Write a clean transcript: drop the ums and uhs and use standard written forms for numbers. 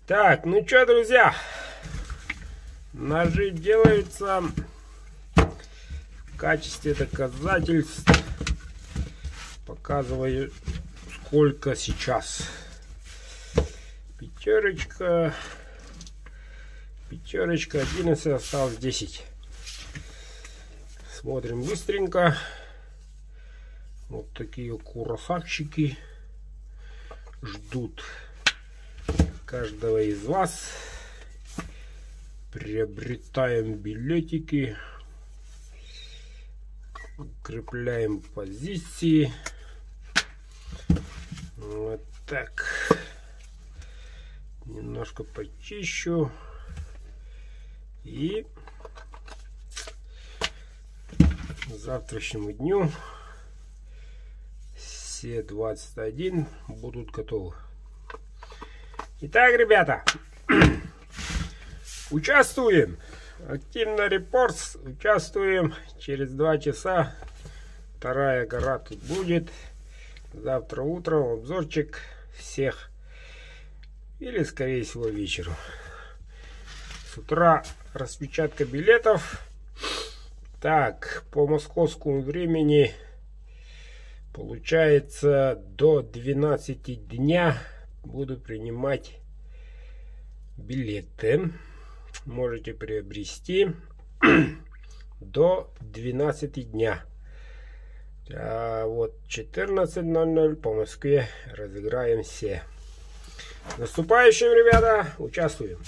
Так, ну что, друзья, ножи делаются в качестве доказательств. Показываю, сколько сейчас. Пятерочка, 11, осталось 10. Смотрим быстренько. Вот такие красавчики ждут каждого из вас. Приобретаем билетики, укрепляем позиции. Вот так. Немножко почищу. И к завтрашнему дню все 21 будут готовы. Итак, ребята, участвуем. Активно репорт. Участвуем. Через 2 часа вторая гора тут будет. Завтра утром обзорчик всех. Или, скорее всего, вечером. С утра распечатка билетов. Так, по московскому времени получается до 12 дня буду принимать билеты. Можете приобрести до 12 дня. А вот 14:00 по Москве разыграем все. С наступающим, ребята, участвуем.